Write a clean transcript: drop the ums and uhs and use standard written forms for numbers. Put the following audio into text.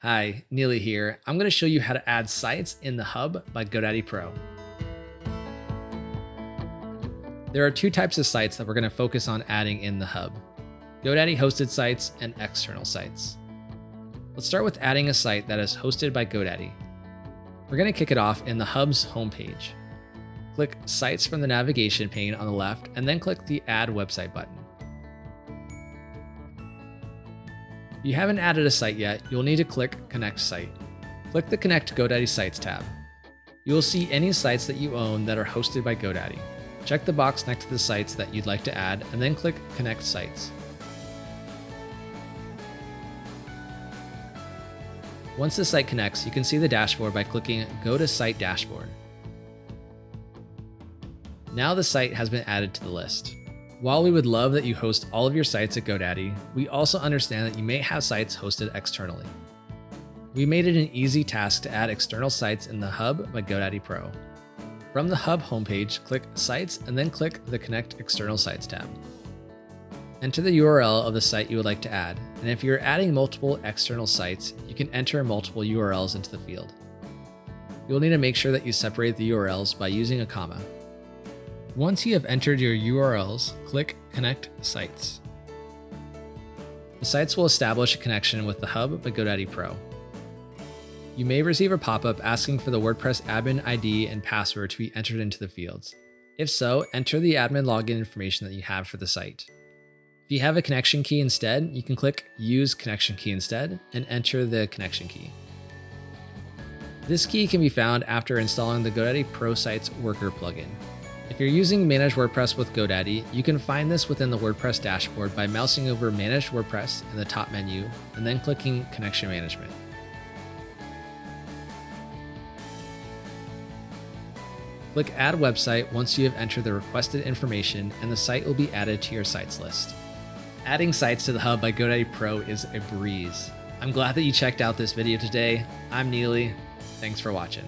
Hi, Neely here. I'm going to show you how to add sites in the Hub by GoDaddy Pro. There are two types of sites that we're going to focus on adding in the Hub: GoDaddy-hosted sites and external sites. Let's start with adding a site that is hosted by GoDaddy. We're going to kick it off in the Hub's homepage. Click Sites from the navigation pane on the left, and then click the Add Website button. If you haven't added a site yet, you'll need to click Connect Site. Click the Connect GoDaddy Sites tab. You will see any sites that you own that are hosted by GoDaddy. Check the box next to the sites that you'd like to add, and then click Connect Sites. Once the site connects, you can see the dashboard by clicking Go to Site Dashboard. Now the site has been added to the list. While we would love that you host all of your sites at GoDaddy, we also understand that you may have sites hosted externally. We made it an easy task to add external sites in the Hub by GoDaddy Pro. From the Hub homepage, click Sites and then click the Connect External Sites tab. Enter the URL of the site you would like to add, and if you're adding multiple external sites, you can enter multiple URLs into the field. You'll need to make sure that you separate the URLs by using a comma. Once you have entered your URLs, click Connect Sites. The sites will establish a connection with the Hub by GoDaddy Pro. You may receive a pop-up asking for the WordPress admin ID and password to be entered into the fields. If so, enter the admin login information that you have for the site. If you have a connection key instead, you can click Use Connection Key instead and enter the connection key. This key can be found after installing the GoDaddy Pro Sites Worker plugin. If you're using Manage WordPress with GoDaddy, you can find this within the WordPress dashboard by mousing over Manage WordPress in the top menu and then clicking Connection Management. Click Add Website once you have entered the requested information, and the site will be added to your sites list. Adding sites to the Hub by GoDaddy Pro is a breeze. I'm glad that you checked out this video today. I'm Neely. Thanks for watching.